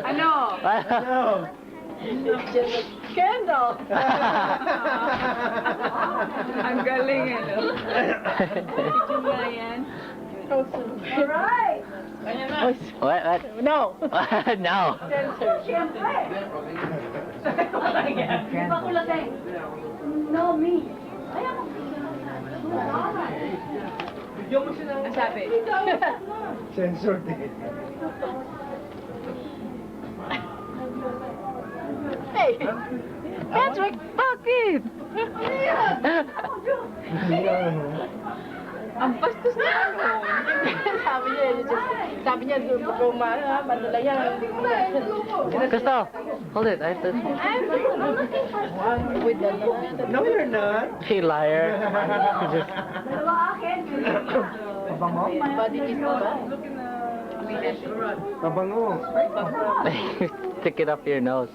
Ano? Ano? Candle! Ang galing eh, no? Picture nga yan. Alright! What? No! No. Siyempre! Di ba ko lagay? No, me. Kaya mo. Ang sabi? Censored eh. Hey! Patrick, bakit? Ang bastos na ano. sabi niya, madala yan. Crystal, hold it. I have to... With the No, you're not. She liar. Just... Dalawa akin. body kiss mo ba? Pabango. Stick it up your nose.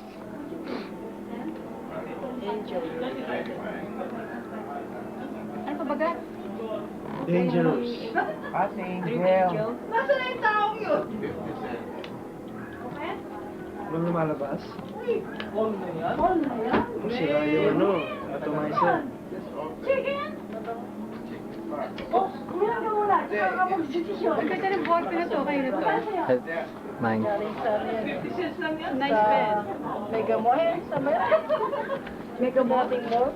Ano pa baga? Dangerous. Angel. Nasaan na yung taong yun? Anong lumalabas? All na yan? Sira yung ano, atomizer. Chicken? Oh, kuya ka muna. Saka ka mag-desisyon. Ang ganda ng board na to, kayo na to. Mine. Nice pen. Mega mo eh. Sama yan. Mega moting mo.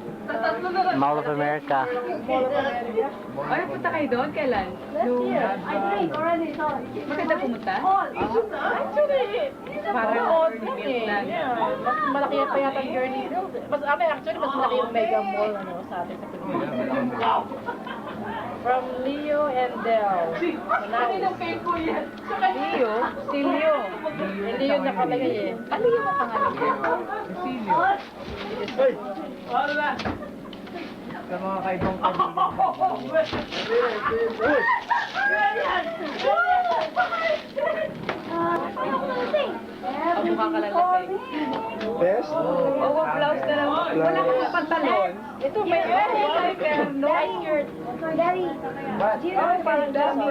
Mall of America. Mall of America. Ay, punta kayo doon? Kailan? Last year. I drink already. Sorry. Maganda pumunta? All. Actually, Parang odd Mall eh. lang. Yeah. Mas malaki pa yata ang journey. Mas actually, mas malaki yung mega mall sa atin sa Pilipinas. From Leo and Del. Leo? Si Leo. Leo nakalagay eh. Ano yung pangalan ko? Ay! Sa mga kaibang kaibigan. Uy! Ang mukha ka lalaki. Best? Oh, blouse na lang. Wala kang pantalon. Ito may no shirt. Daddy. Oh, parang dami.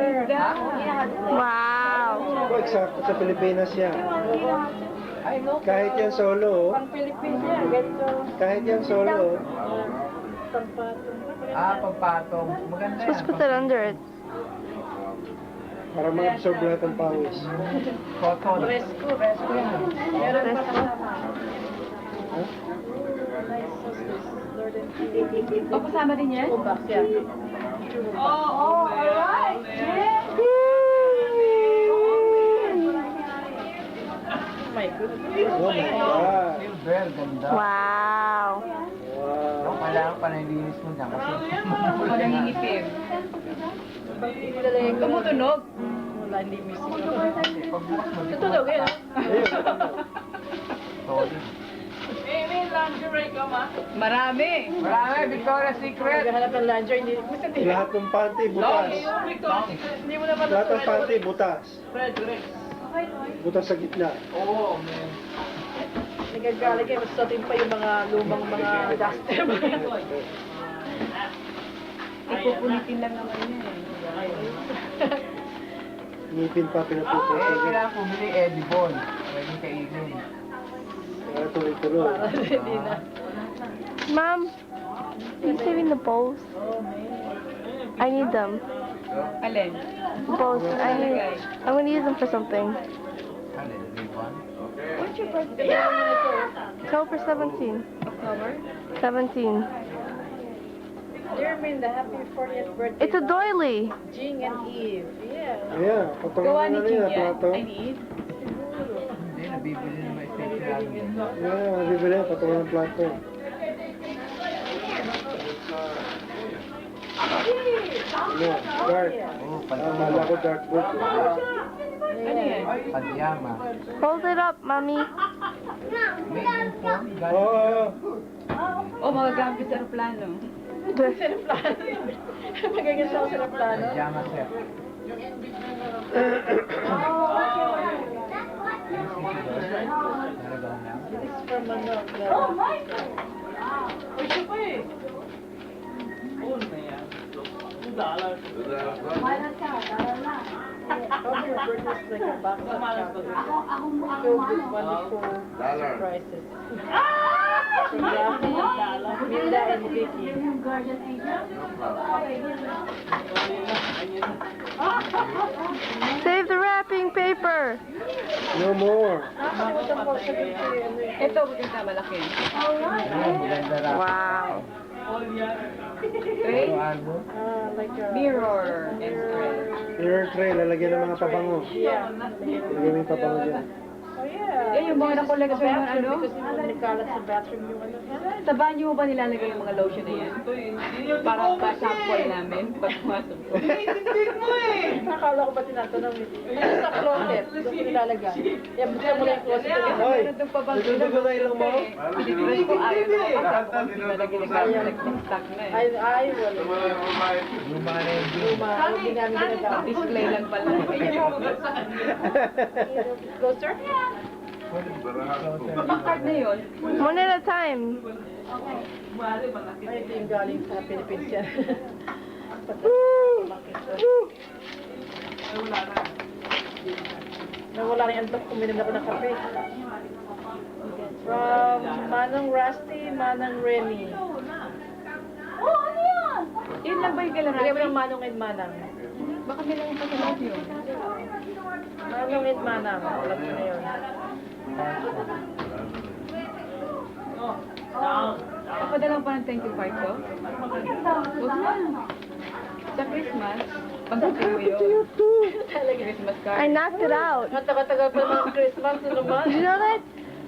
Wow. Oh, eksakto sa Pilipinas yan. I know. Kahit yan solo, oh. Pang Philippines yan. Ganito. Kahit yan solo, oh. Pagpatong. Maganda yan. Just put it under it. Para ma-absorb lahat ang pawis. Cotton. Resco. Yan. Meron pa kasama. Huh? O, kasama din yan? Box yan. Oh, alright. My goodness. Oh my God. Silver, ganda. Wow. Wow. Kailangan pa nilinis mo dyan kasi O, nangingipim. Tumutunog. Wala, hindi missing. pagbukas mo, di ko Tutunog eh. Ayun. Sorry. Marami. Marami, Victoria's Secret. Naghahanap ng laundry, hindi. Minsan hindi. Lahat ng panty butas. Hindi mo naman Lahat ng panty butas. Butas sa gitna. Oo, man. Nagagaling kayo, masusutin pa yung mga lumang mga duster. Ipupunitin lang naman yan eh. Ngipin pa pinapupos. Kailangan bumili edible. Pwede kainin. Kaya tuloy-tuloy. Hindi na. Mom, you saving the bowls? I need them. Alin? Bowls. I'm gonna use them for something. Alin, ribbon? What's your birthday? October 17. October? 17. Dear Minda, happy 40th birthday. It's a doily. Jing and Eve. Yeah. Ayan, patungan Gawa na ni nila Jing yan. plato. I need. Hindi, nabibili na may station namin. Ayan, mabibili, patungan ng plato. Ano, dark. Oo, Akala ko dartboard. Ano yan? Padyama. Hold it up, mommy. May uniform, galing. Oo. O, magagamit sa aeroplano. Sa plano. Magaganda ako sa plano. Padyama set. Nalagaw na. This is from ano. Oh, my God! Uy, siya pa eh. Mahal ka, dala na. Probably your birthday is like a box of chocolates filled with wonderful surprises. From Rafi, Milda, and Vicky. Save the wrapping paper. No more. Nakakalimutan ko sabihin ko yun. Ito, maganda malaki. Wow. Tray, Like a mirror, and tray. Mirror tray, lalagyan ng mga pabango. Yeah. Lagyan mo yung pabango dyan. Oh yeah. Yan yung mga nakolekta Sa yung bathroom, ano. because hindi mo nagkalat sa bathroom yung ano. Sa banyo mo ba nilalagay yung mga lotion na yan? Para pa-sample namin pag pumasok ko. Nakakala ko ba tinatanong yun? Ano sa closet? Doon ko nilalagay. Yan, buksan mo lang yung closet. Hoy, Meron doon pa bang nagdudugo na ilang mo? Hindi ko ayaw na kapag ako nilalagay nag-stock na eh. Ay, wala. Luma na yun. Luma, hindi namin ginagamit. Display lang pala. Closer? Mga card na yun. One at a time. Ay, ito yung galing sa Philippines yan. Nawala rin antok, kuminom na ako ng kape. From Manang Rusty, Manang Remy. Yun lang ba yung Lagyan mo kailangan? ng Manong and Manang. Baka may lang pa sa loob yun. Manong and Manang. Alam mo na yun. Papadalang pa ng thank you card ko? Huwag na. Sa Christmas, pagdating mo yun. Christmas I card. knocked it out. Ang taga-taga pa naman ng Christmas na naman. Did you know that?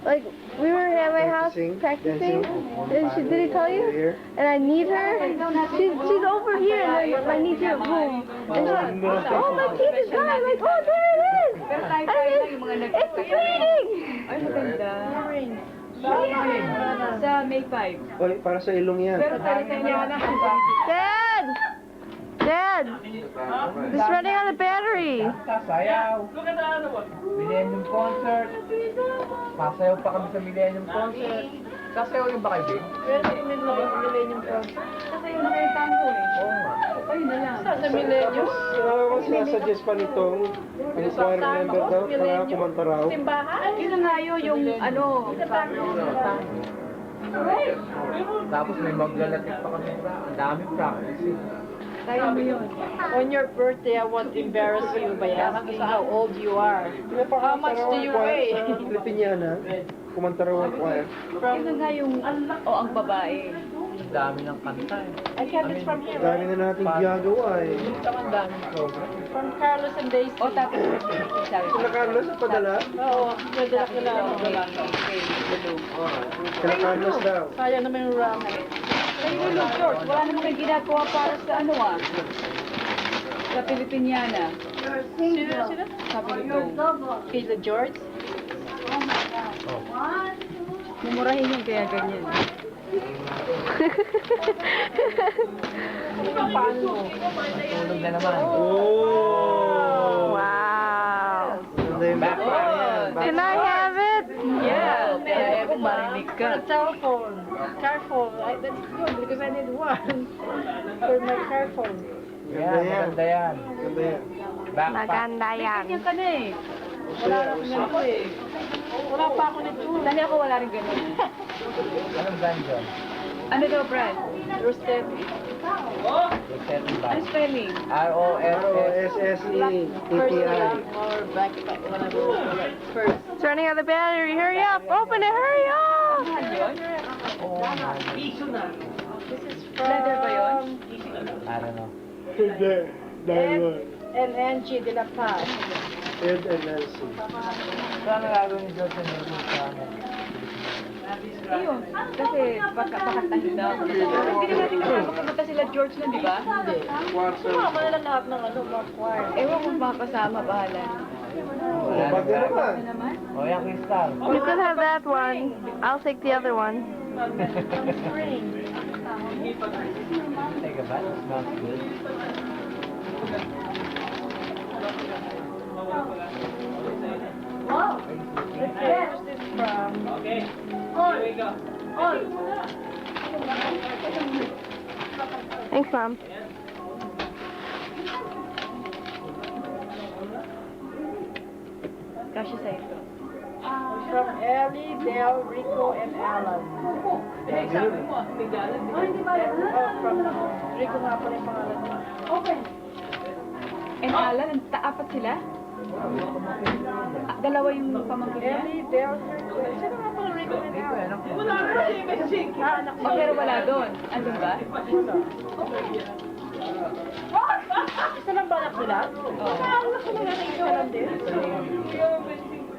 Like, we were at my house practicing, and did he tell you? Here. And I need her. She's over here, and then my niece at home. And she's like, oh, my teeth is gone. I'm like, oh, there it is. Pero tayo And tayo it's, yung mga it's raining. Ay, maganda. Manang. Sa May 5. Hoy, para sa ilong yan. Pero tayo tayo na. Dad! Dad! It's running out of battery. Sayaw. Millennium Concert. Pasayaw pa kami sa Millennium Concert. Sasayaw yung ba kayo, Big? Pero may Millennium Concert. Kasi yun na kayo tango eh. Oo nga. Ayun na lang. Sa Millennium? Ako sinasuggest pa nitong ang choir member daw, kaya kumanta raw. Simbahan? Yun na nga yun, yung ano. Tapos may maglalatik pa kami. Ang dami practice. Tayo mo yun. On your birthday, I won't embarrass you by asking how old you are. How much do you weigh? Sa Filipiniana, kumanta raw ang choir. Yun na nga yung, ang babae. Ang dami ng kanta eh. I get it from here, Dami right? na nating ginagawa eh. Ang dami. From Carlos and Daisy. O tapos, sabi ko. Sila Carlos sa padala? Oo, nadala ko na. Okay, bulong. Sila Carlos daw. Sayang naman yung ram. Kayo yung George, wala naman kayo ginagawa para sa ano sa Filipiniana. Sino? Sabi nito. Kayla George? Mumurahin yung kaya ganyan. Paano? Tulog na naman. Oh! Wow. Ganda yung background yan. Can I have it? Yeah, kaya kung marinig ka. Telephone. Car phone. That's good because I need one for my car phone. Yan, maganda yan. Ganda yan. Backpack. Maganda yan. Ganyan ka na eh. Wala na ako nito eh. Wala pa ako nito. Dahil ako wala rin ganun. Anong brand yun? Ano daw, Brad? Rosetti. Rosetta Ano Bag. spelling? R-O-S-S. R-O-S-S-E First T-I. or backpack. Whatever. First. It's running out of battery. Hurry up. Open it. Hurry up. Oh my. This is Leather ba yun? from I don't know. Hindi. Dahil and Angie de la Paz. Ed and Nancy. Saan ang gagawin ni George na nilagay sa amin? Ayun. Kasi pakatahin daw. Hindi na natin kasama pumunta sila George na, di ba? Hindi. Sumama na lang lahat ng ano, mga choir. Ewan kung makasama, bahala. Wala na Pag gagawin. naman. Ano naman? O yan, Crystal. You could have that one. I'll take the other one. Spring. Take a bath. Smells good. Where's this from? Thanks, Mom. Kasya sa ito. From Ellie, Del, Rico, and Alan. From Rico nga pala yung pangalan niya. And Alan, apat sila? Dalawa yung pamangkin niya? Ellie, Del, Rico. Sino nga pala Rico and Hindi ko Alan? alam kung Anak Oh, pero wala doon. Andun ba? Isa lang ba anak sila? Oo. Isa lang din.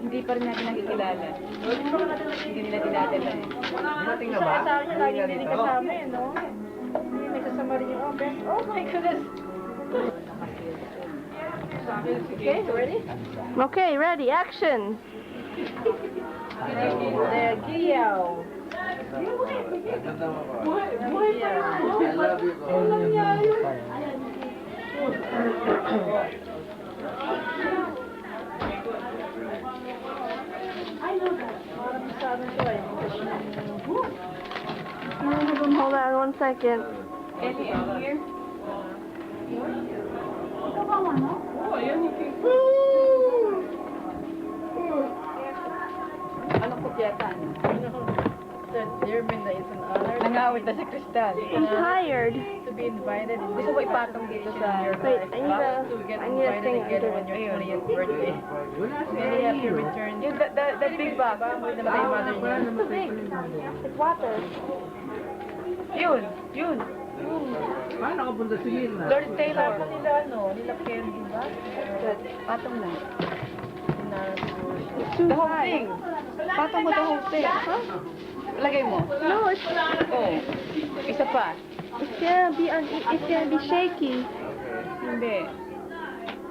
Hindi pa rin natin nakikilala. Hindi nila dinadala eh. dumating na ba? Sa akin niya, lagi hindi kasama eh, no? Hindi may kasama rin yung best. Oh my goodness! Okay, ready? Okay, ready, action. The Giyaw. Hold on 1 second. Ellie, and here? Anong kubyata? Determined that it's an honor Nangawit na si Crystal. I'm tired. to be invited in Gusto ko ipatong dito sa... Wait, I need a, to get I need a invited thing again under on your it. 20th birthday. Very happy return. Yung the big bag. Baboy na kay mother niya. It's big. It's water. Yun, yun. Paano ka punta sa gilna? Lord Taylor. Kasama nila ano, nila Candy ba? Patong na. It's too The whole high. thing. Patong mo the whole thing. Lagay mo. No, it's Oo. Isa pa. it's gonna be shaky. Hindi.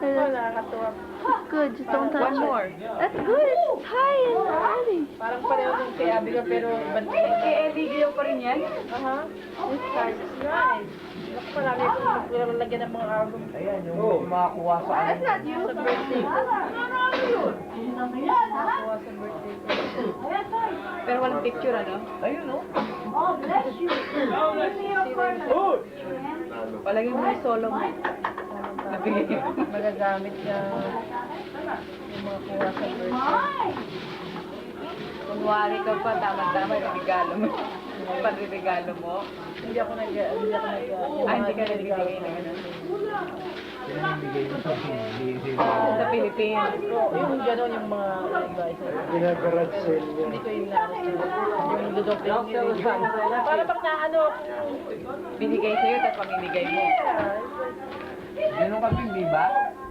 Nakakatuwa. It's good. Just don't touch One more. it. That's good. It's high and already. Parang pareho nung kay Abigail pero ibang Kay Ellie, gilaw pa rin yan? Aha. This part is nice. Naku, marami akong maglalagyan ng mga album Ayan, yung makakuha sa That's not you. sa birthday ko. Makakuha sa birthday ko. Pero walang picture, ano? Ayun, no? Palagay mo yung solo mo. Nabigay mo. Magagamit niya yung mga kuha sa birthday. Kunwari ka pa, tama-tama yung regalo mo. Panririgalo mo. Hindi ako Hindi ka nagbibigay ng ano. Yan ang bigay mo sa hindi. Sa Pilipinas. Yung gano'n yung mga advice. Ginagarage sale niya. Hindi ko yung yung dudok yung para bang naano Binigay sa'yo, tapos pamimigay mo. Ganun kami, di ba?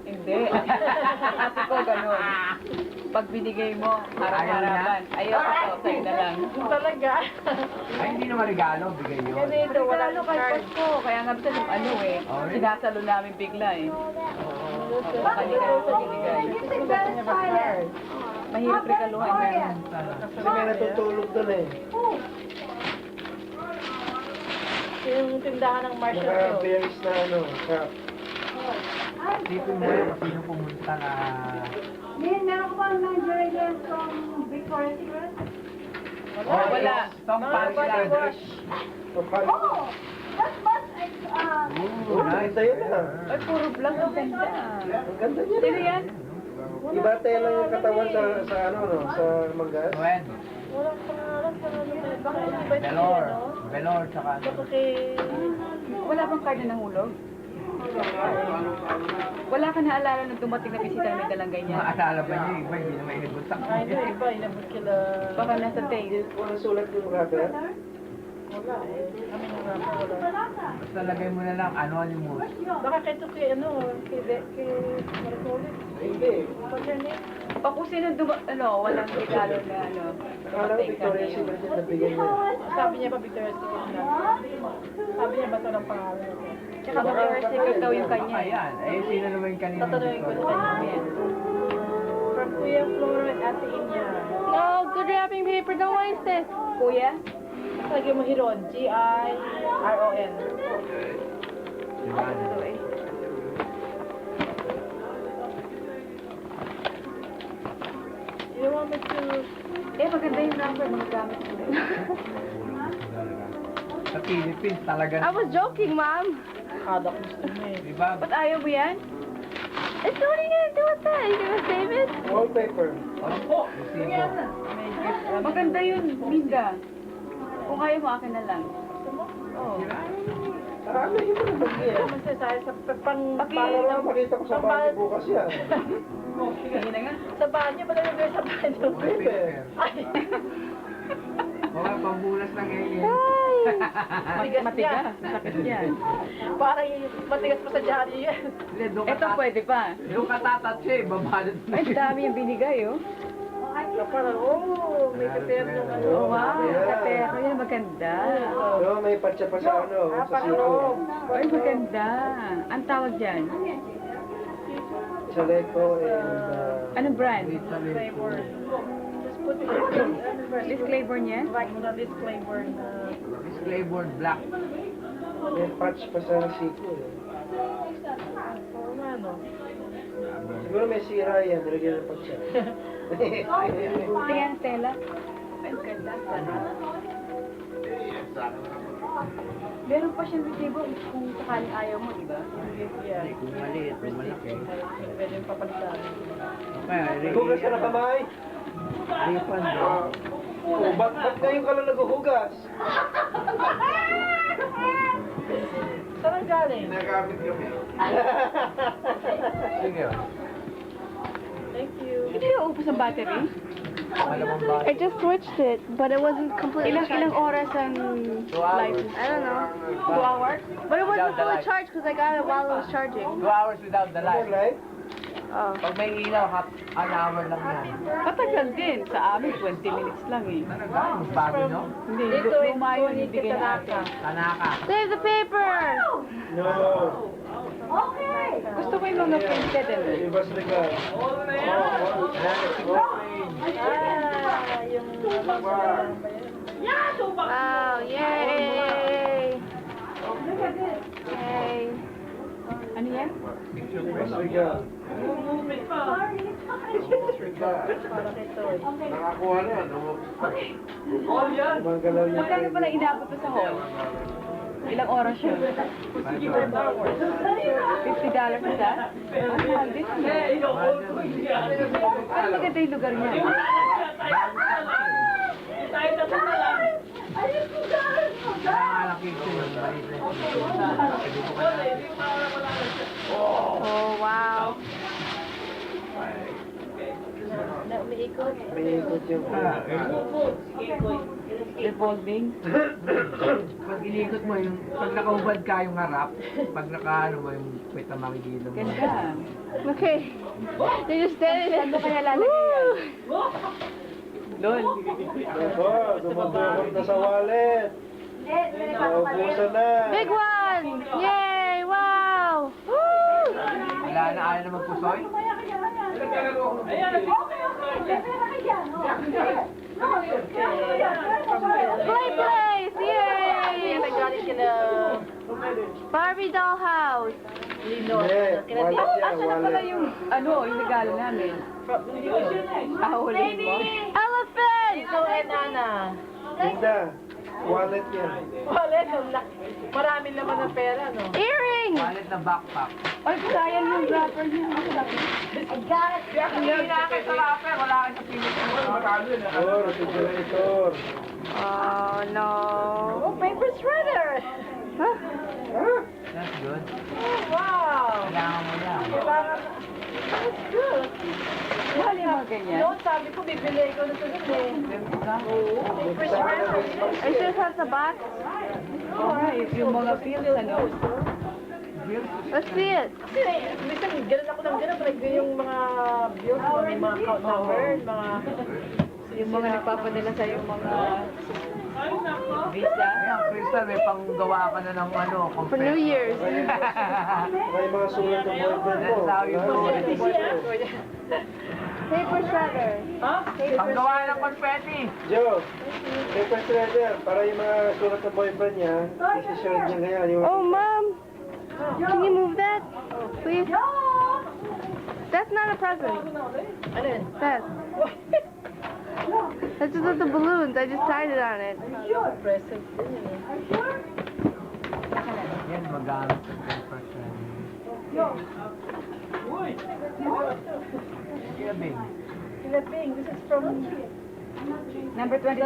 Hindi. Kasi ko ganun. Pag binigay mo, harap-harapan. Ayaw ko, sa'yo na lang. talaga. Ay, hindi naman regalo, bigay yun. Kasi ito wala Regalo kay Pasko. Kaya nga bisa yung ano eh. Sinasalo namin bigla eh. Kanina sa binigay. Mahirap regaluhan yan. Kasi may natutulog doon eh. Yung tindahan ng Marshall Field. Naka-bears na ano. Tipin mo yung sino pumunta na... Meron ko bang Nigerian from Victoria's Secret? Wala. Tom Mga Paris body lang. wash. Oh, that's much. Ooh, Ganda yun ah. Ay, puro vlog ang ganda. Ang ganda niya. Sino yan? Iba tayo lang yung katawan sa ano no, sa manggas. Gwen, Walang pangalan. Baka hindi ba ito Belor. ano? Belor, tsaka... Baka kay... Wala bang card na nahulog? Wala ka naalala nung dumating na bisita na may dalang ganyan? Maalala ba niyo, iba hindi na may inabot sa Ay, ito iba. Inabot kila... Baka nasa taste. Walang sulat yung rubber. Wala eh. Kami nung rapa wala. Basta lagay mo na lang anonymous. Baka kay ito kay ano, kay Maricolis. Hindi. What's her name? Pa kung sino walang regalo na ano. Akala ko Victoria's Secret yung nabigyan niya. Sabi niya pa Victoria's Secret na. Sabi niya ba ito ng pangalan ako? Tsaka Victoria's Secret daw yung kanya eh. Ayan, eh sino naman yung kanina? Tatanungin ko sa kanya. From Kuya Flora at Ate Inya. No, good wrapping paper. Don't waste it. Kuya? Lagay mo Hiron. Giron. Diba? Ito eh. You want me to... Eh, maganda yung number. Mga gamit mo. Sa Philippines talaga. I was joking, Mom. Kada ko gusto mo eh. Diba? Ba't ayaw mo yan? It's what are you gonna do with that? You gonna save it? Wallpaper. Maganda yun, Linda. Kung kaya mo, akin na lang. Oh. Ano yun mo naman yan? Kasi sa pang Para lang makita ko sa bahay bukas yan. Sige na nga. Sa banyo, ba lang sa banyo? Pwede. Ay, Mga pambulas ng alien. Matigas, masakit yan. parang matigas pa sa dyaryo yan. Hindi, doon Ito pwede pa. Doon ka tatatsi, babalot mo. Ay, dami yung binigay, oh. Parang, oh, may prepare ng ano. Oh, wow. Pero yan, maganda. No, may patsa pa sa ano, sa Parang, siko. Ay, maganda. Ang tawag dyan? Chaleco and... Anong brand? flavor. Just put it in This flavor niya? like this flavor na This flavored black. may patch pa sa siko. ano. Siguro may sira yan, nilagyan ng patsa. Tingnan, Stella. Ay, ang ganda. Meron pa siyang resibo kung sakaling ayaw mo, di ba? Yeah. Kung maliit, kung malaki. Pwede yung papalitan. Okay, Hugas ka na kamay? refund bro. Oh, ba't ngayon ka lang naghuhugas? Saan ang galing? Nagamit kami. Sige. Thank you. Hindi na upos ang battery. Malamang ba? I just switched it, but it wasn't completely Ilang oras ang 2 hours. I don't know. 2 hours? But it wasn't Without the fully light. charged because I got it while it was charging. 2 hours without the light. Right? Oh. Pag may ilaw, an hour lang yan. Matagal din. Sa amin, 20 minutes lang eh. Talaga? Mas bago nyo? Hindi, Dito, luma yun, ito, ibigay ito, na atin. Tanaka. Save the paper! No. Gusto ko yung mga printed ano? Ibas na ka. Ah, yung Wow, yay! Yay. Ano yan? Ibas na ka. parang ito. Nakakuha na. Gumagalaw yung Magkano pala inabot ko sa hall? Ilang oras yun? $50 isa? Ang mahal din. Pero maganda yung lugar niya. Malaki ito yung maliit na Oh, wow. Na umiikot. may ikot yung... Revolving. Pag inikot mo yung, pag nakaubad ka yung harap, pag nakaano mo yung kwet na makikita mo. Ganda. Okay. They just did it. Saan mo kaya lalagay yan? Lol. Opo, dumudumot na sa wallet. Naubusan na. Big one! Yay! Wow! Woo! Wala na, ayaw na magpusoy? Play place! Yay! Nagaling ka na Barbie doll house. Lino. Hindi, wallet yan, Asa na pala wallet. yung, ano, yung regalo namin? Ahulin mo? Elephant! Lino and Ana. Linda, wallet yan. Wala, marami naman ng pera, no? Earring! Wallet na backpack. Ay, sayang yung wrapper niya. Hindi na kayo sa rapper, wala kayo sa Pilipinas. Magkano yun? Oh, refrigerator. Oh no. Oh, paper shredder! Huh? Ha? That's good. Oh, wow! Kailangan mo yan. Kailangan, that's good. Mahal yung mga ganyan. Noon, sabi ko, bibili ko na sunod eh. Oo, paper shredder. Is this has a box? Alright, yung mga pills, ano? Let's see it. Kasi, minsan, ganun ako ng ganun. Like, yung mga bills, may mga account number, mga... Yung mga nagpapadala sa yung mga visa. Ayan, Crystal, may panggawa ka na ng ano, For New Year's. May mga sulat ng boyfriend mo. That's how you do it. Paper shredder. Panggawa ng confetti. Joe, paper shredder. Para yung mga sulat ng boyfriend niya, isi-shred niya ngayon. Yung... Oh, Mom. Can you move that? Please? That's not a present. Ano yun? That. That's just with the balloons. I just tied it on it. Present din yun eh. Yan, magamit sa paper shredder. Kilabing. Philippine, this is from Number 27,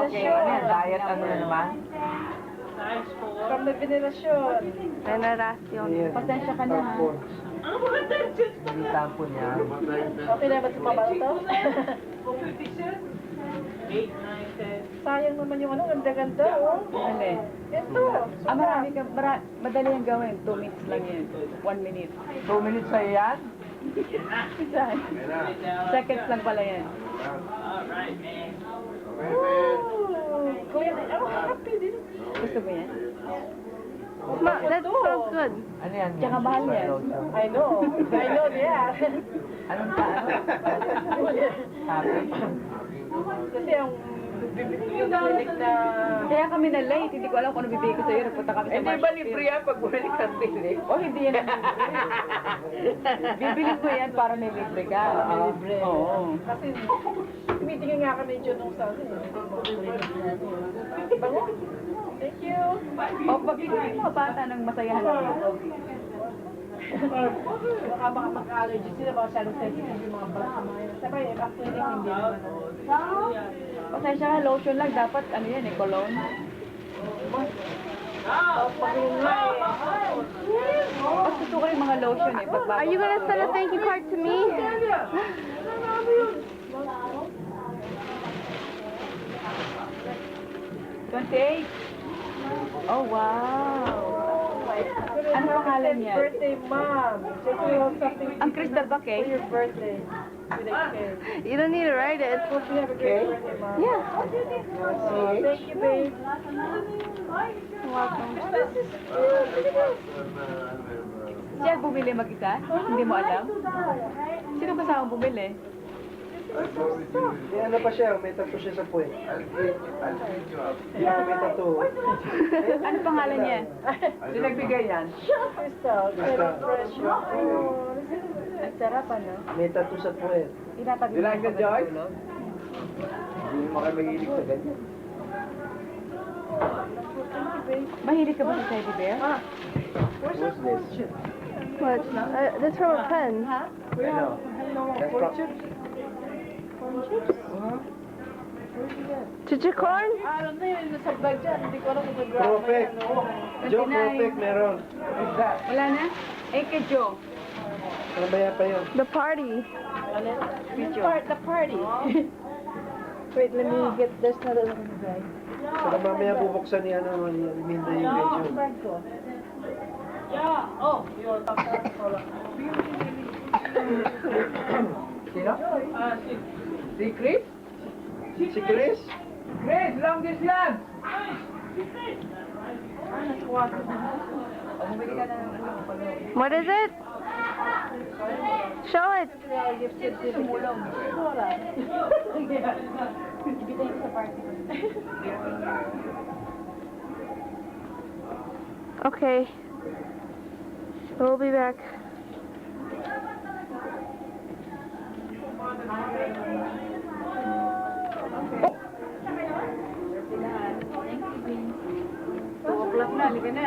okay. Ano yan? Diet ano na naman? the Veneracion. Veneracion. Ayan. Pasensya ka na, ha? Tapon. Hindi tampon yan. Okay na ba sumabal to? Sayang naman yung ano, ganda-ganda, oh. Ano Ito. marami ka, madali yung gawin. 2 minutes lang yan. 1 minute. 2 minutes sa'yo yan? Saan? Seconds lang pala yan. Kuya, ako happy din. Gusto mo yan? Ma, that sounds good. Ano yan? Tsaka mahal yan. I know. I know, yeah. Anong ta? Happy? Kasi ang yung clinic na... Kaya kami na late. Hindi ko alam kung ano bibigay ko sa'yo. Nagpunta kami sa Hindi ba libre yan pag bumalik ka clinic? Oh, hindi yan ang libre. Bibili ko yan para may libre ka. Libre. Oo. Kasi tumitingin nga kami dyan nung sa akin. Bango. Thank you. O, pabigyan mo bata ng masayahan namin. Baka mag-allergy sila, baka masyadong sensitive yung mga balat sa mga yun. Sabay, clinic hindi naman. Pasensya ka, lotion lang. Dapat, ano yan eh, cologne. Mas gusto ko yung mga lotion eh. Are you gonna send a thank you card to me? 28. Oh, wow. Ano pangalan niya? Birthday, mom. Just you have something Ang crystal ba, for Kay? your birthday. With a cake. You don't need to write it. Hope you have a great birthday, mom. Yeah. Thank you, babe. Welcome. This is cute. Siya bumili mag-isa? Hindi mo alam? Sino kasama bumili? May ano pa siya, may tattoo siya sa puwet. May tattoo. Ano pangalan niya? Sino nagbigay yan? Crystal. Very fresh. Oh, Ang sarap, ano? May tattoo sa puwet. Tinatabi You like the Joyce? tulog? Hindi mo kayo mahilig sa ganyan. Mahilig ka ba sa teddy bear? Who's this? What? That's from a pen. Ano? That's from... Chichicorn? Ano na yun, nasa bag dyan. Hindi ko alam kung nag-grab. Propek. Joe Propek meron. Wala na? Eh, kay Joe. Ano ba yan pa yun? The party. The party. Wait, let me get this na lang ng bag. Saka mamaya bubuksan ni ano, ni Minda yung medyo. Bag ko. Yeah. Oh, you're Sino? Si Chris? Si Chris? Chris, long distance! What is it? Show it. Okay. We'll be back. O'clock na, halika na.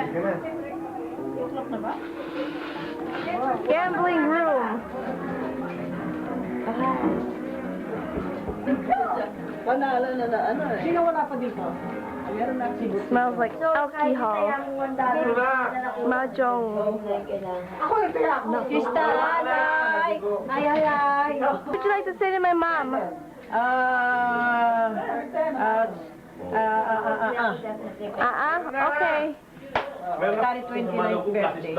Gambling room. Sino wala pa dito? Smells like alcohol. Mahjong. Krista, Nay! Nay! What would you like to say to my mom? Okay. Kari 29th birthday.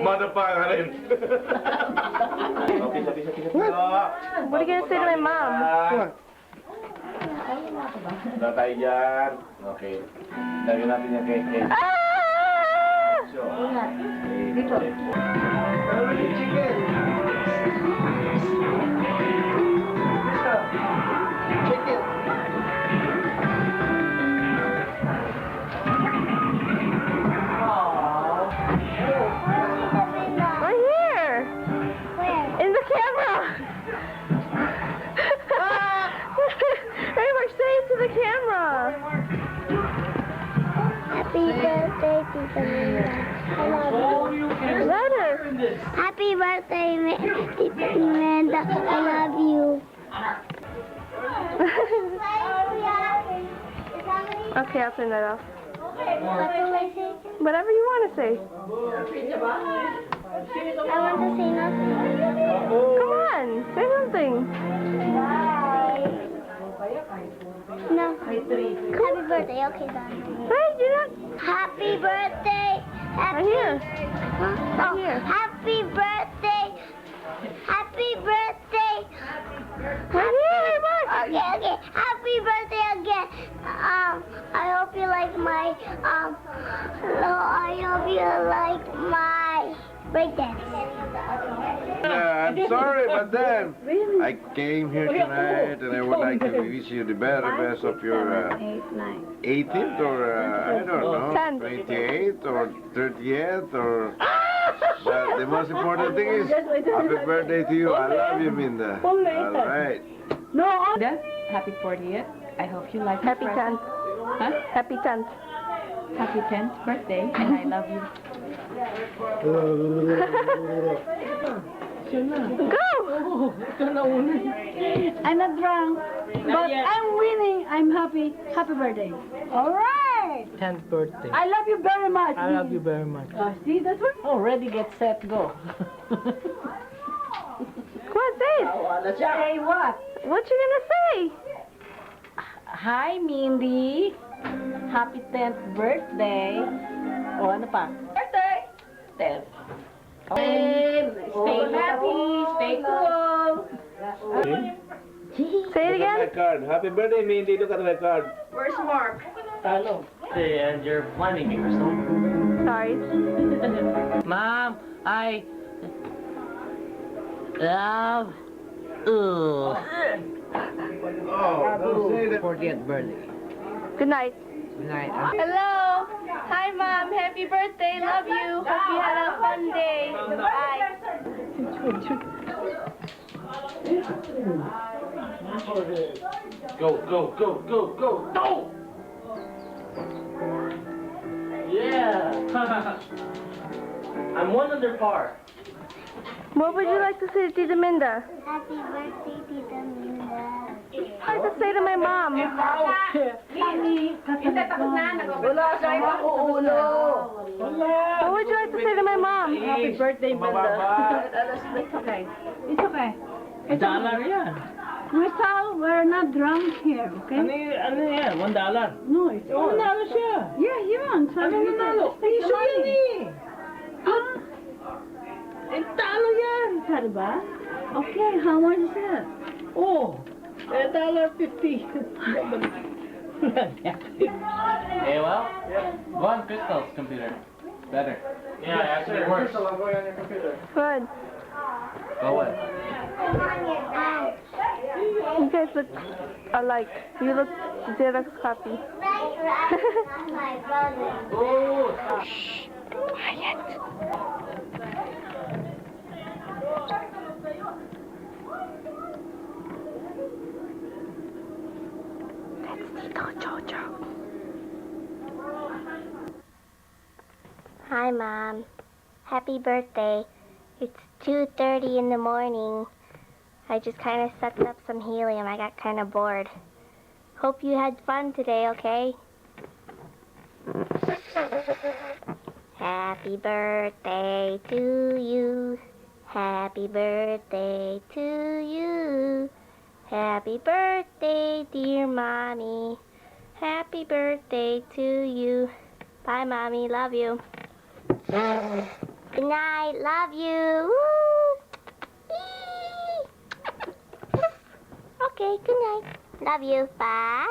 Mother pa ka rin. What are you gonna say to my mom? Na tayo dyan. Okay. Lagyan natin yung cake. Ah! Dito. Ano yung chicken? Chicken. Right here. Where? In the camera. Raymar, say it to the camera. Happy birthday, Tita Linda. I love you. Happy birthday, Amanda. I love you. Okay, I'll turn that off. What do I say? Whatever you want to say. I want to say nothing. Come on, say something. Bye. No. Happy birthday. Okay, done. Wait, you're not. Happy birthday. Right here. Oh, here. happy birthday. Happy birthday. Right here, look. Okay. Happy birthday again. I hope you like my I hope you like my breakdance. I'm sorry, but then I came here tonight and I would like to wish you the very best of your 18th or I don't know, 10th. 28th or 30th or. But the most important thing is happy birthday to you. I love you, Minda. All right. Happy 40th. I hope you like Happy the present. 10th. Huh? Happy 10th. Happy 10th birthday, and I love you. Go! I'm not drunk, but I'm winning. I'm happy. Happy birthday. All right. 10th birthday. I love you very much. I love you very much. See, that's what. Oh, ready, get set, go. Come on, say it. Say what? What you gonna say? Hi, Mindy. Happy 10th birthday. O, ano pa? Birthday! 10th. Stay happy, stay cool. Say it Look at my again. card. Happy birthday, Mindy. Look at my card. Where's Mark? Talo. And you're finding me, Crystal. Sorry. Mom, I love you. Oh, don't say that. 40th birthday. Good night. Good night. Hello. Hi, Mom. Happy birthday. Love you. Hope you had a fun day. Bye. Go, go, go, go, go, go! Yeah. I'm one under par. What would you like to say to Tita Minda? Happy birthday, Tita Minda. I'd like to say to my mom. What would you like to say to my mom? Happy birthday, Minda. Okay. It's okay. $1 yan. Crystal, we're not drunk here, okay? Ano yan? $1? No, it's all. Nanalo siya. Yeah, yun. Ano nanalo? Piso yan eh. Eh, talo yan. Sorry ba? Okay, how much is it? Oh, $1.50. Hey, well, go on Crystal's computer. Better. Yeah, actually it works. Crystal, I'm going on your computer. Good. Go what? You guys look alike. You look Xerox copy. My brother. Oh, Hi, Mom. Happy birthday. It's 2:30 in the morning. I just kind of sucked up some helium. I got kind of bored. Hope you had fun today, okay? Happy birthday to you. Happy birthday to you. Happy birthday, dear Mommy. Happy birthday to you. Bye, Mommy. Love you. Good night. Love you. Woo. Eee. Okay, good night. Love you. Bye.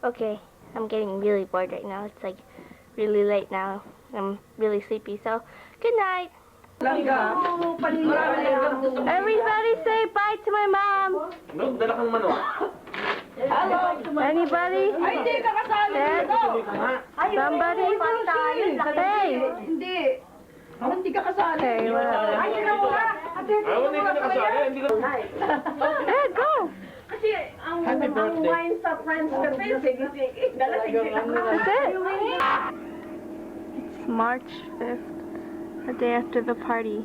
Okay, I'm getting really bored right now. It's like really late now. I'm really sleepy, so good night. Everybody say bye to my mom. no, dala kang manok. Anybody? Yes? Somebody? Hey! Hindi ka kasali. Okay, whatever. Ay, hindi ka nakasali. Hindi ka... Hey, go! Happy birthday. That's it? March 5th, the day after the party.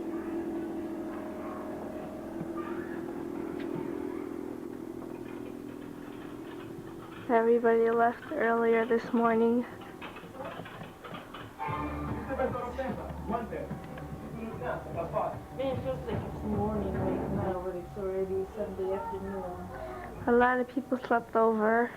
Everybody left earlier this morning. Man, it feels like it's morning right now, but it's already Sunday afternoon. A lot of people slept over.